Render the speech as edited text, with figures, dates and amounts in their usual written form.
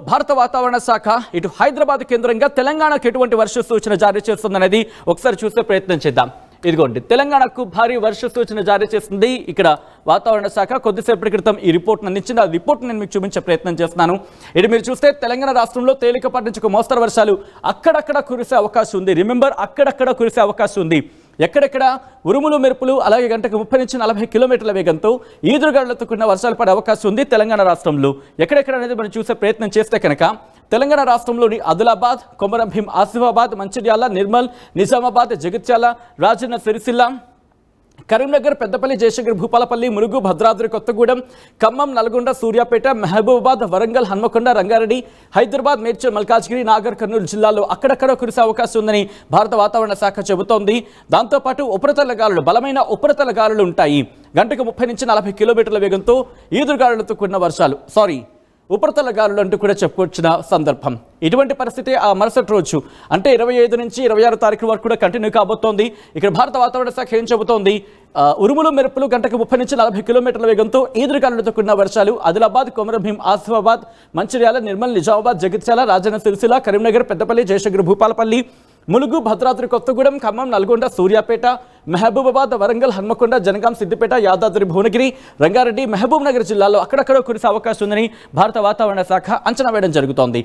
భారత వాతావరణ శాఖ ఇటు హైదరాబాద్ కేంద్రంగా తెలంగాణకు ఎటువంటి వర్ష సూచన జారీ చేస్తుందనేది ఒకసారి చూసే ప్రయత్నం చేద్దాం. ఇదిగోండి, తెలంగాణకు భారీ వర్ష సూచన జారీ చేస్తుంది ఇక్కడ వాతావరణ శాఖ. కొద్దిసేపటి క్రితం ఈ రిపోర్ట్ను అందించింది. ఆ రిపోర్ట్ నేను మీకు చూపించే ప్రయత్నం చేస్తున్నాను. ఇది మీరు చూస్తే తెలంగాణ రాష్ట్రంలో తేలికపాటి నుంచి మోస్తరు వర్షాలు అక్కడక్కడ కురిసే అవకాశం ఉంది. రిమెంబర్, అక్కడక్కడ కురిసే అవకాశం ఉంది. ఎక్కడెక్కడ ఉరుములు మెరుపులు, అలాగే గంటకు 30 నుంచి 40 కిలోమీటర్ల వేగంతో ఈదురుగాలులతో కూడిన వర్షాలు పడే అవకాశం ఉంది తెలంగాణ రాష్ట్రంలో. ఎక్కడెక్కడ అనేది మనం చూసే ప్రయత్నం చేస్తే కనుక తెలంగాణ రాష్ట్రంలోని ఆదిలాబాద్, కొమరంభీం, ఆసిఫాబాద్, మంచిర్యాల, నిర్మల్, నిజామాబాద్, జగిత్యాల, రాజన్న సిరిసిల్ల, కరీంనగర్, పెద్దపల్లి, జయశంకర్, భూపాలపల్లి, ములుగు, భద్రాద్రి కొత్తగూడెం, ఖమ్మం, నల్గొండ, సూర్యాపేట, మహబూబాబాద్, వరంగల్, హన్మకొండ, రంగారెడ్డి, హైదరాబాద్, మేడ్చల్, మల్కాజ్గిరి, నాగర్ కర్నూలు జిల్లాల్లో అక్కడక్కడ కురిసే అవకాశం ఉందని భారత వాతావరణ శాఖ చెబుతోంది. దాంతోపాటు ఉపరితల గాలులు, బలమైన ఉపరితల గాలులు ఉంటాయి. గంటకు 30 నుంచి 40 కిలోమీటర్ల వేగంతో ఈదురుగాలులతో కూడిన వర్షాలు, ఉపరితల గాలులు అంటూ కూడా చెప్పుకొచ్చిన సందర్భం. ఇటువంటి పరిస్థితి ఆ మరుసటి రోజు అంటే 25 నుంచి 26 తారీఖు వరకు కూడా కంటిన్యూ కాబోతోంది. ఇక్కడ భారత వాతావరణ శాఖ ఏం చెబుతోంది? ఉరుములు మెరుపులు గంటకు 30 నుంచి 40 కిలోమీటర్ల వేగంతో ఈదురుగాలులతో కూడిన వర్షాలు ఆదిలాబాద్, కొమరంభీం, ఆసిఫాబాద్, మంచిర్యాల, నిర్మల్, నిజామాబాద్, జగిత్యాల, రాజన్న సిరిసిల్ల, కరీంనగర్, పెద్దపల్లి, జయశంకర్, భూపాలపల్లి, ములుగు, భద్రాద్రి కొత్తగూడెం, ఖమ్మం, నల్గొండ, సూర్యాపేట, మహబూబాబాద్, వరంగల్, హన్మకొండ, జనగాం, సిద్దిపేట, యాదాద్రి భువనగిరి, రంగారెడ్డి, మహబూబ్ నగర్ జిల్లాలో అక్కడక్కడ కురిసే అవకాశం ఉందని భారత వాతావరణ శాఖ అంచనా వేయడం జరుగుతోంది.